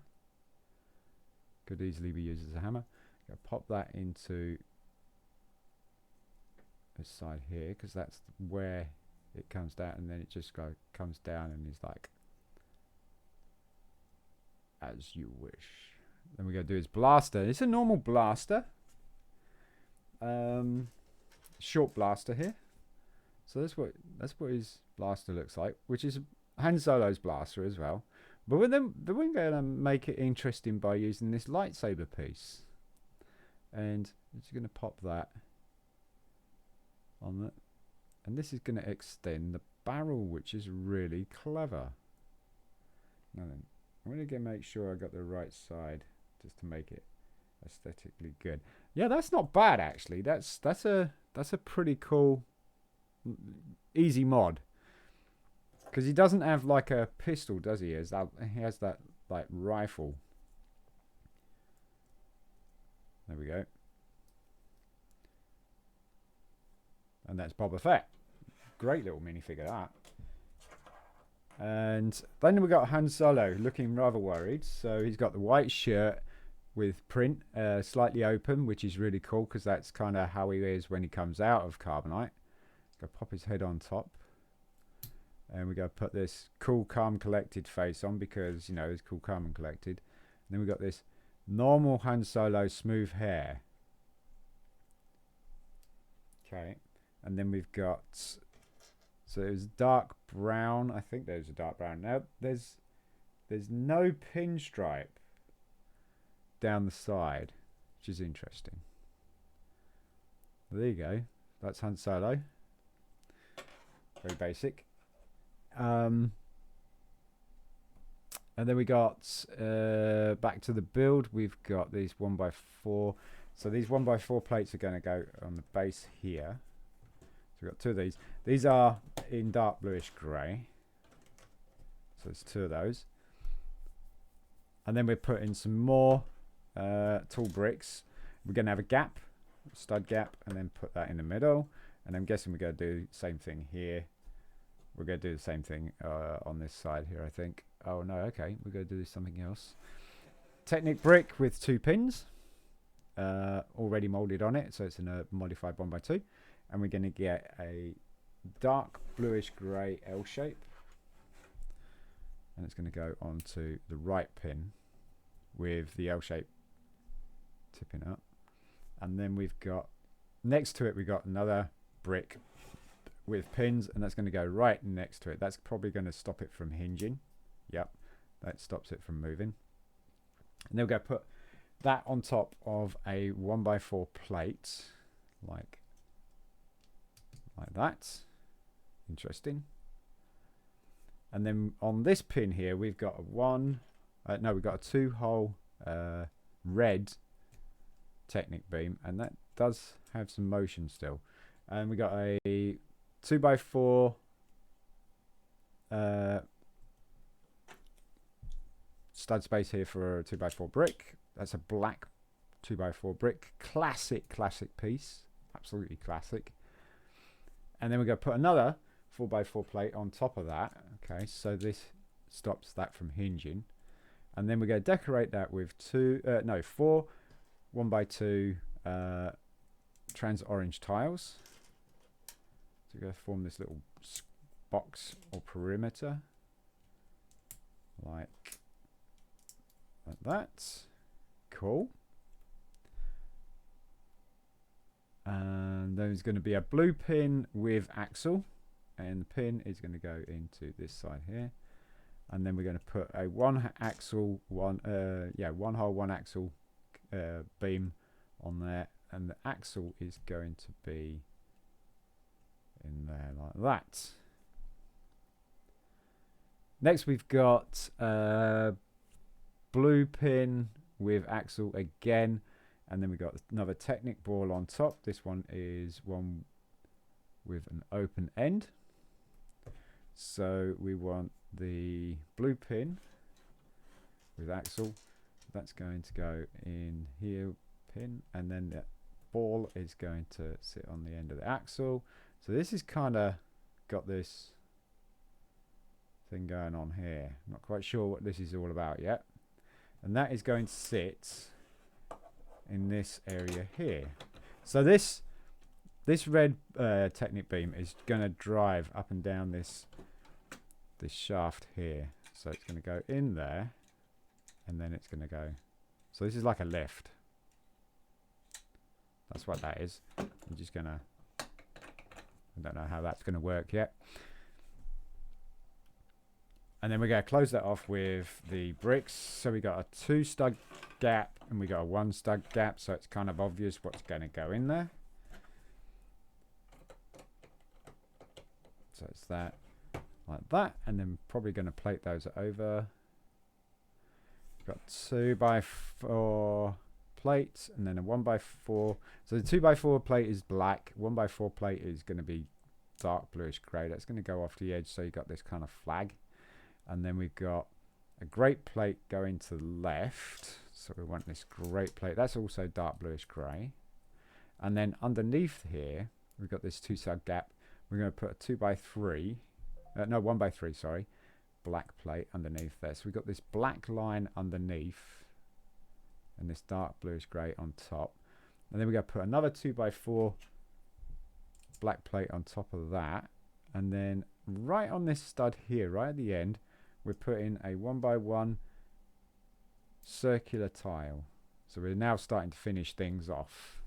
Could easily be used as a hammer. I'll pop that into this side here because that's where it comes down, and then it just comes down and is like as you wish. Then we're going to do his blaster. It's a normal blaster. Short blaster here. So that's what his blaster looks like, which is Han Solo's blaster as well. But we're going to make it interesting by using this lightsaber piece. And I'm just going to pop that on it. And this is going to extend the barrel, which is really clever. Now then, I'm going to make sure I got the right side just to make it aesthetically good. Yeah, that's not bad actually. That's a pretty cool, easy mod. Because he doesn't have like a pistol, does he? He has that like rifle. There we go. And that's Bobba Fett. Great little minifigure that. And then we got Han Solo looking rather worried. So he's got the white shirt with print slightly open, which is really cool because that's kind of how he is when he comes out of Carbonite. Go pop his head on top. And we got to put this cool, calm, collected face on because, you know, it's cool, calm, and collected. And then we got this normal Han Solo smooth hair. Okay. And then we've got, so it was dark brown. I think there's a dark brown. Now there's no pinstripe down the side, which is interesting. There you go. That's Han Solo. Very basic. And then we got back to the build. We've got these 1x4. So these 1x4 plates are going to go on the base here. So we've got two of these. These are in dark bluish grey. So there's two of those. And then we're putting some more tall bricks. We're going to have a gap, stud gap, and then put that in the middle. And I'm guessing we're going to do the same thing here. We're going to do the same thing on this side here, I think. Oh, no, okay. We're going to do something else. Technic brick with 2 pins already molded on it. So it's in a modified 1x2. And we're going to get a dark bluish grey L shape. And it's going to go onto the right pin with the L shape tipping up. And then we've got, next to it, we've got another brick with pins, and that's going to go right next to it. That's probably going to stop it from hinging. Yep, that stops it from moving. And then we're going to put that on top of a 1x4 plate, like that. Interesting. And then on this pin here, we've got we've got a 2-hole red Technic beam, and that does have some motion still. And we got a 2x4 stud space here for a 2x4 brick. That's a black 2x4 brick. Classic piece. Absolutely classic. And then we're going to put another 4x4 plate on top of that. Okay, so this stops that from hinging. And then we're going to decorate that with 4 1x2 trans orange tiles. So we're going to form this little box or perimeter like that. Cool. And there's going to be a blue pin with axle, and the pin is going to go into this side here. And then we're going to put a one hole one axle beam on there, and the axle is going to be in there like that. Next we've got blue pin with axle again, and then we've got another Technic ball on top. This one is one with an open end, so we want the blue pin with axle. That's going to go in here, pin, and then the ball is going to sit on the end of the axle. So this is kind of got this thing going on here. Not quite sure what this is all about yet. And that is going to sit in this area here. So this red Technic beam is going to drive up and down this shaft here. So it's going to go in there, and then it's going to go. So this is like a lift. That's what that is. I'm just going to, I don't know how that's going to work yet. And then we're going to close that off with the bricks. So we got a 2 stud gap and we got a 1 stud gap. So it's kind of obvious what's going to go in there. So it's that, like that. And then probably going to plate those over. We've got 2x4 plates and then a 1x4. So the 2x4 plate is black. 1x4 plate is going to be dark bluish grey. That's going to go off the edge. So you've got this kind of flag. And then we've got a grate plate going to the left. So we want this grate plate. That's also dark bluish grey. And then underneath here, we've got this 2 stud gap. We're going to put a 2x3, 1x3, sorry, black plate underneath there. So we've got this black line underneath and this dark bluish grey on top. And then we're going to put another 2x4 black plate on top of that. And then right on this stud here, right at the end, we're putting a 1x1 circular tile. So we're now starting to finish things off.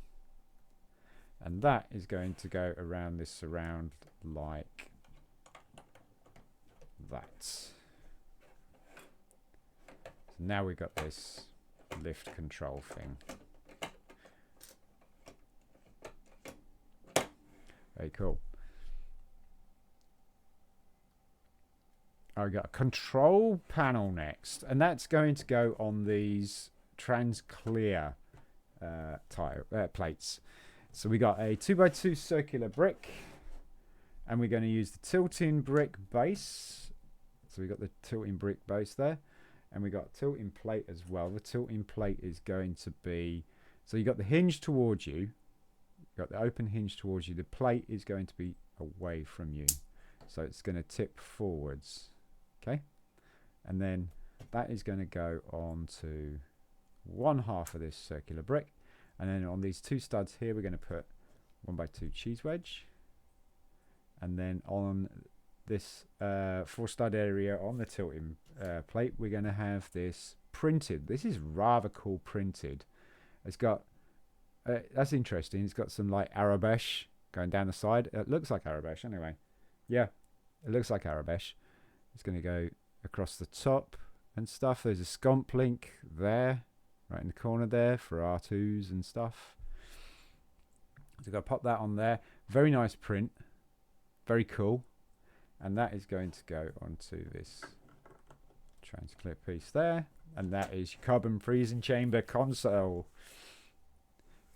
And that is going to go around this surround like that. So now we've got this lift control thing. Very cool. I've got a control panel next, and that's going to go on these trans clear plates. So we got a 2x2 circular brick, and we're going to use the tilting brick base. So we got the tilting brick base there, and we got tilting plate as well. The tilting plate is going to be, so you got the hinge towards you, got the open hinge towards you. The plate is going to be away from you, so it's going to tip forwards. Okay, and then that is going to go on to one half of this circular brick, and then on these two studs here we're going to put 1x2 cheese wedge, and then on this 4 stud area on the tilting plate we're going to have this printed. This is rather cool printed. It's got that's interesting. It's got some like Arabesh going down the side. It looks like Arabesh anyway. Yeah, it looks like Arabesh. It's going to go across the top and stuff. There's a scomp link there, right in the corner there for R2s and stuff. So I've got to pop that on there. Very nice print. Very cool. And that is going to go onto this transclear piece there. And that is your carbon freezing chamber console.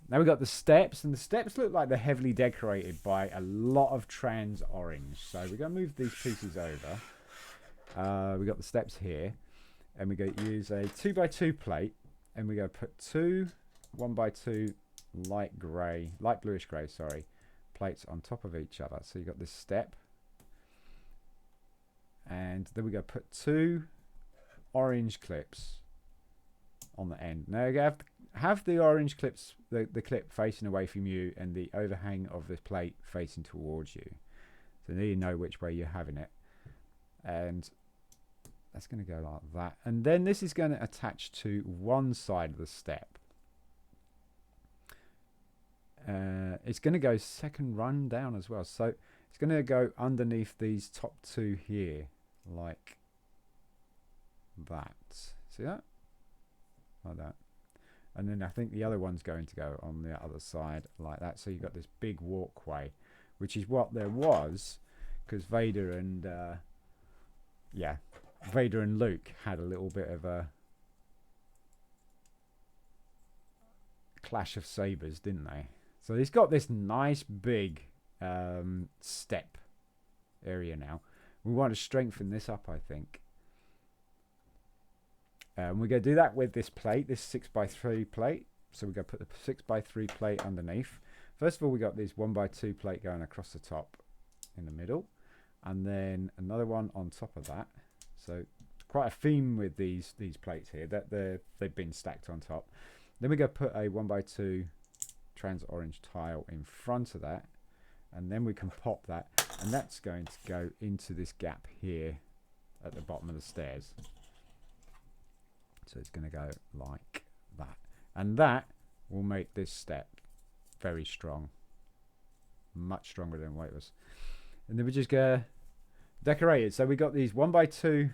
Now we've got the steps, and the steps look like they're heavily decorated by a lot of trans orange. So we're going to move these pieces over. We got the steps here, and we're going to use a 2x2 plate, and we're going to put two 1x2 light bluish grey, sorry, plates on top of each other. So you got this step, and then we're going to put two orange clips on the end. Now you have the orange clips, the clip facing away from you, and the overhang of this plate facing towards you. So now you know which way you're having it, and that's going to go like that. And then this is going to attach to one side of the step. It's going to go second run down as well. So it's going to go underneath these top two here, like that. See that? Like that. And then I think the other one's going to go on the other side like that. So you've got this big walkway, which is what there was, because Vader and Vader and Luke had a little bit of a clash of sabers, didn't they? So he's got this nice big step area now. We want to strengthen this up, I think. We're going to do that with this plate, this 6x3 plate. So we're going to put the 6x3 plate underneath. First of all, we got this 1x2 plate going across the top in the middle, and then another one on top of that. So quite a theme with these plates here, that they've been stacked on top. Then we're going to put a 1x2 trans orange tile in front of that, and then we can pop that, and that's going to go into this gap here at the bottom of the stairs. So it's going to go like that, and that will make this step very strong, much stronger than what it was. And then we just go decorate it. So we got these 1x2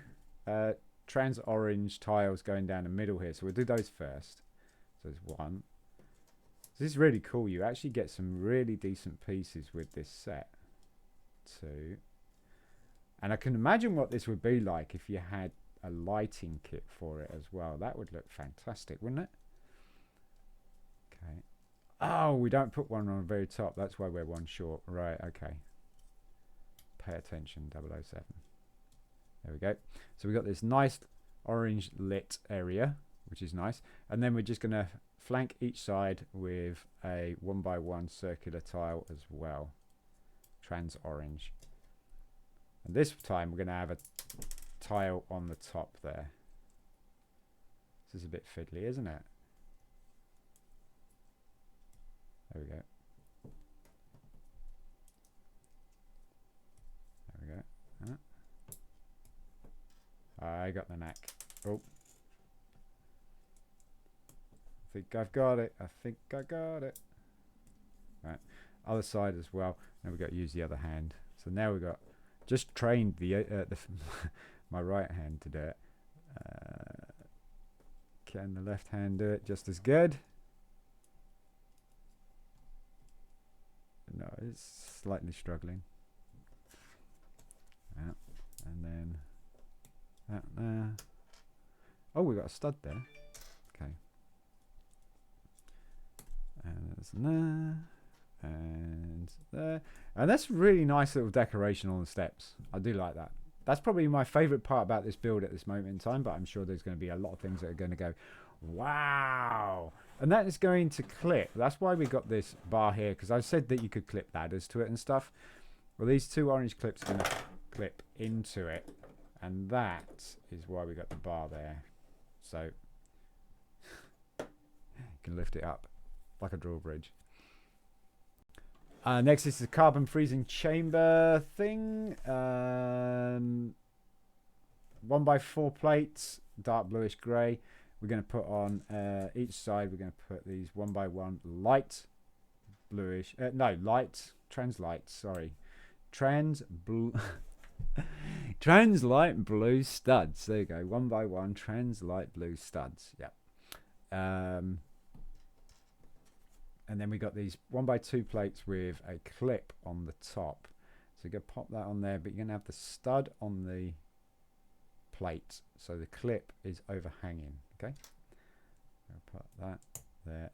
trans orange tiles going down the middle here, so we'll do those first. So there's one. So this is really cool. You actually get some really decent pieces with this set. Two. And I can imagine what this would be like if you had a lighting kit for it as well. That would look fantastic, wouldn't it? Okay. Oh, we don't put one on the very top. That's why we're one short. Right, okay. Pay attention, 007. There we go. So we got this nice orange lit area, which is nice. And then we're just going to flank each side with a 1x1 circular tile as well. Trans orange. And this time we're going to have a tile on the top there. This is a bit fiddly, isn't it? There we go. There we go. I got the knack. Oh. I think I've got it. I think I got it. Right. Other side as well. Now we've got to use the other hand. So now we've got just trained the my right hand to do it. Can the left hand do it just as good? No, it's slightly struggling. Yeah. And then that there. Oh, we got a stud there. Okay. And there's there. And there. And that's really nice little decoration on the steps. I do like that. That's probably my favourite part about this build at this moment in time, but I'm sure there's going to be a lot of things that are going to go, wow. And that is going to clip. That's why we got this bar here, because I said that you could clip ladders to it and stuff. Well, these two orange clips are going to clip into it, and that is why we got the bar there. So you can lift it up like a drawbridge. Next is the carbon freezing chamber thing. 1x4 plates, dark bluish grey. We're going to put on each side. We're going to put these 1x1 light bluish. Light trans light. Sorry, trans light blue studs. There you go. 1x1 trans light blue studs. Yeah. And then we got these 1x2 plates with a clip on the top. So you're going to pop that on there, but you're going to have the stud on the plate. So the clip is overhanging. Okay. I'll put that there.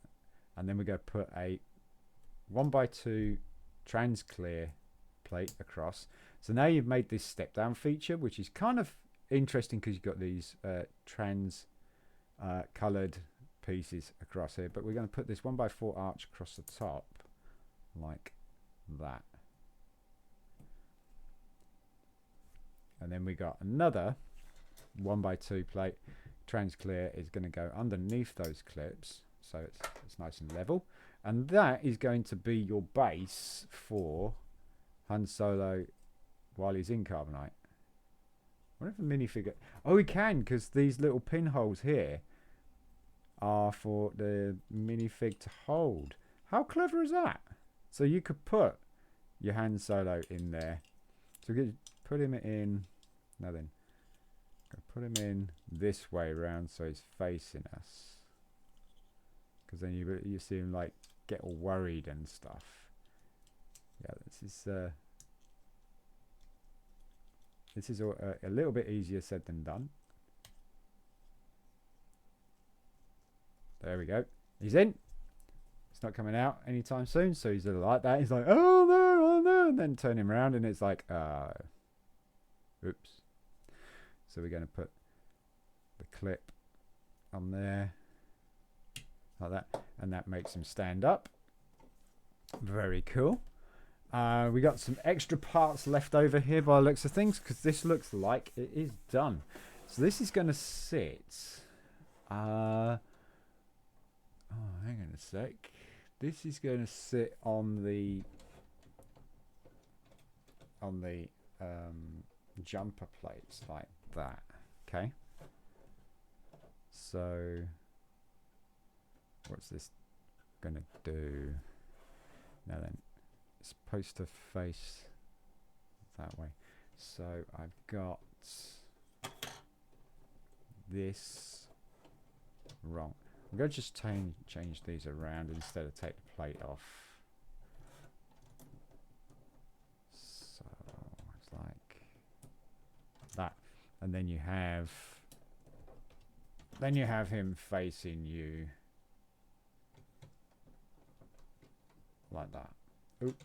And then we're going to put a 1x2 trans clear plate across. So now you've made this step down feature, which is kind of interesting because you've got these trans coloured pieces across here, but we're going to put this 1x4 arch across the top like that, and then we got another 1x2 plate trans clear is going to go underneath those clips, so it's nice and level, and that is going to be your base for Han Solo while he's in carbonite. What if a minifigure? Oh, we can, because these little pinholes here are for the minifig to hold. How clever is that? So you could put your Han Solo in there. So we could put him in. Now then, put him in this way around so he's facing us. Because then you see him like get all worried and stuff. Yeah, this is a little bit easier said than done. There we go. He's in. It's not coming out anytime soon, so he's like that. He's like, oh no, and then turn him around, and it's like, oops. So we're going to put the clip on there, like that, and that makes him stand up. Very cool. We got some extra parts left over here by the looks of things, because this looks like it is done. So this is going to sit. Oh, hang on a sec. This is going to sit on the jumper plates like that. Okay. So what's this going to do? Now then, it's supposed to face that way. So I've got this wrong. I'm going to just change these around instead of take the plate off. So it's like that, and then you have him facing you like that. Oop.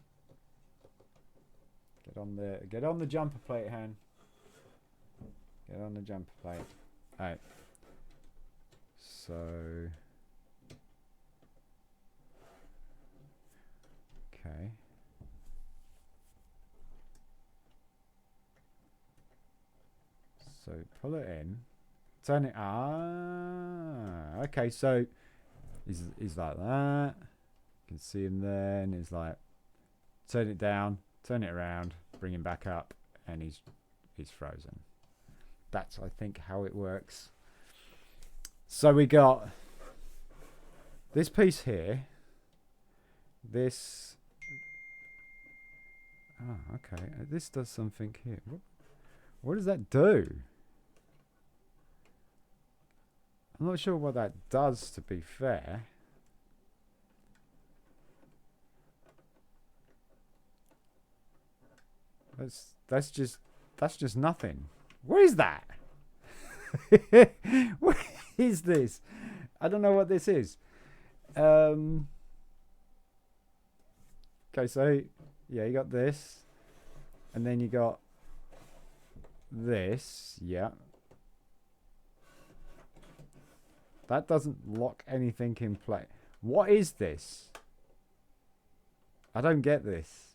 Get on the jumper plate, Han. Get on the jumper plate. Alright. So okay. So pull it in. Turn it. Okay, so he's like that. You can see him there, and he's like, turn it down, turn it around, bring him back up, and he's frozen. that's I think how it works. So we got this piece here. This. Oh, okay. This does something here. What does that do? I'm not sure what that does, to be fair. That's just nothing. What is that? What is this? I don't know what this is. Okay, so yeah, you got this, and then you got this. Yeah, that doesn't lock anything in place. What is this? I don't get this.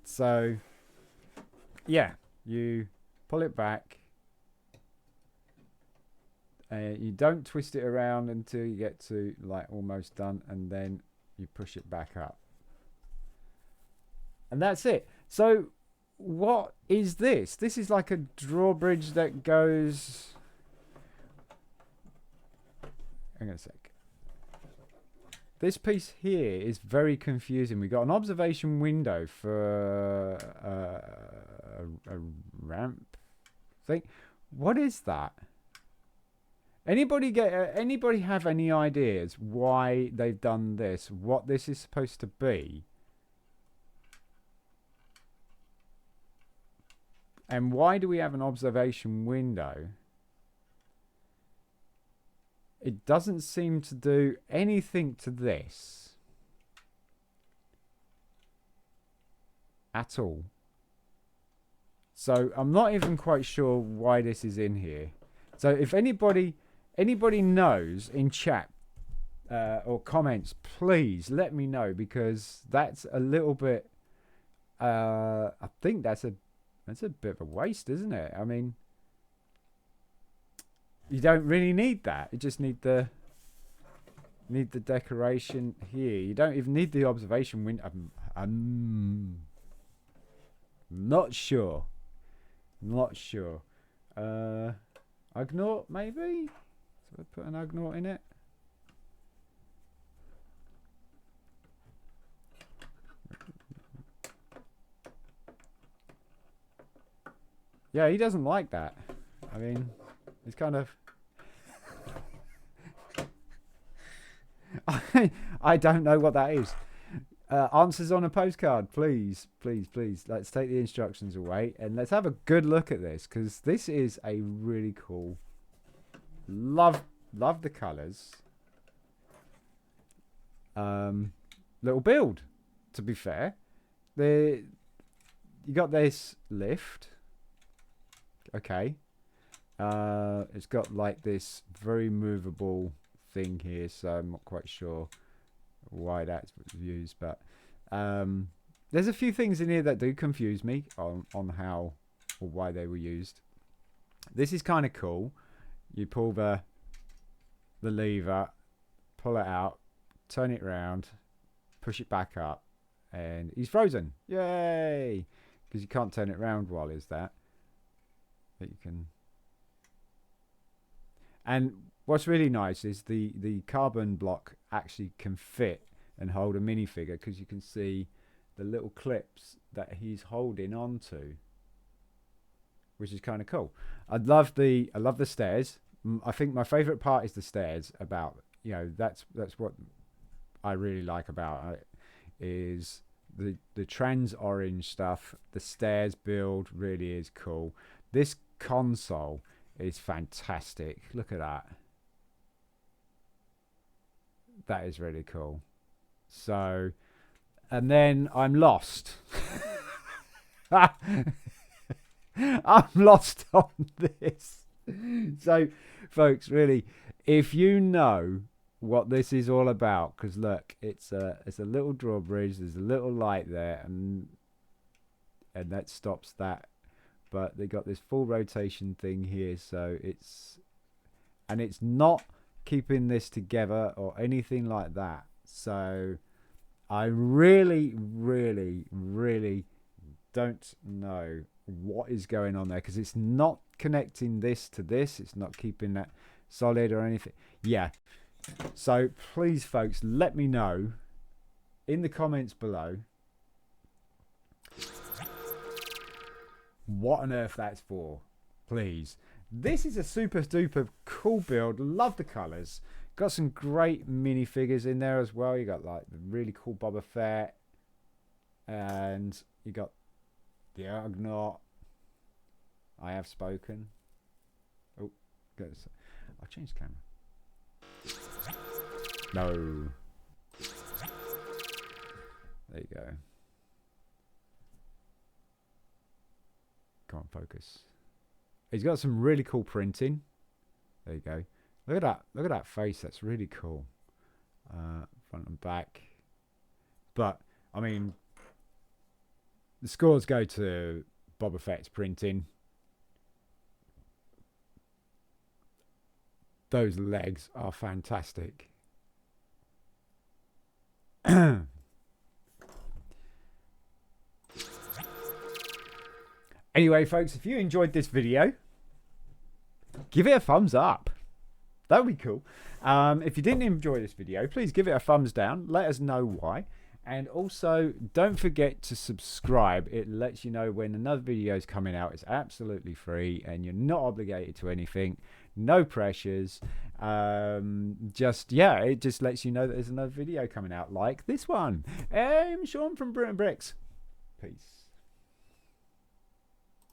So, yeah, you pull it back. You don't twist it around until you get to like almost done, and then you push it back up. And that's it. So, what is this? This is like a drawbridge that goes... Hang on a sec. This piece here is very confusing. We've got an observation window for a ramp thing. What is that? Anybody have any ideas why they've done this? What this is supposed to be? And why do we have an observation window? It doesn't seem to do anything to this at all. So I'm not even quite sure why this is in here. So if anybody knows in chat or comments, please let me know, because that's a little bit. I think that's a bit of a waste, isn't it? I mean, you don't really need that. You just need the decoration here. You don't even need the observation window. I'm not sure. Not sure. Ugnaught maybe? So I put an Ugnaught in it. Yeah, he doesn't like that. I mean, it's kind of... I don't know what that is. Answers on a postcard, please, please, please. Let's take the instructions away and let's have a good look at this, because this is a really cool... Love the colours. Little build, to be fair. You got this lift. Okay. It's got like this very movable thing here, so I'm not quite sure why that's used, but there's a few things in here that do confuse me on how or why they were used. This is kind of cool. You pull the lever, pull it out, turn it round, push it back up, and he's frozen. Yay! Because you can't turn it round while it's that. But you can. And what's really nice is the carbon block actually can fit and hold a minifigure, because you can see the little clips that he's holding onto, which is kind of cool. I love the stairs. I think my favorite part is the stairs. About, you know, that's what I really like about it, is the trans orange stuff. The stairs build really is cool. This console is fantastic. Look at that. That is really cool. So, and then I'm lost. I'm lost on this. So, folks, really, if you know what this is all about, because look, it's a little drawbridge. There's a little light there, and that stops that. But they got this full rotation thing here, so it's not keeping this together or anything like that. So I really, really, really don't know what is going on there, because it's not connecting this to this. It's not keeping that solid or anything. Yeah. So please, folks, let me know in the comments below what on earth that's for, please. This is a super duper cool build. Love the colours. Got some great minifigures in there as well. You got like the really cool Bobba Fett, and you got the Ugnaught. I have spoken. Oh, I'll change the camera. No. There you go. Can't focus. He's got some really cool printing. There you go. Look at that. Look at that face. That's really cool. Front and back. But I mean, the scores go to Bobba Fett's printing. Those legs are fantastic. Anyway, folks, if you enjoyed this video, give it a thumbs up. That would be cool. If you didn't enjoy this video, please give it a thumbs down. Let us know why. And also, don't forget to subscribe. It lets you know when another video is coming out. It's absolutely free, and you're not obligated to anything. No pressures. Yeah, it just lets you know that there's another video coming out like this one. I'm Sean from BRIT'N. Peace.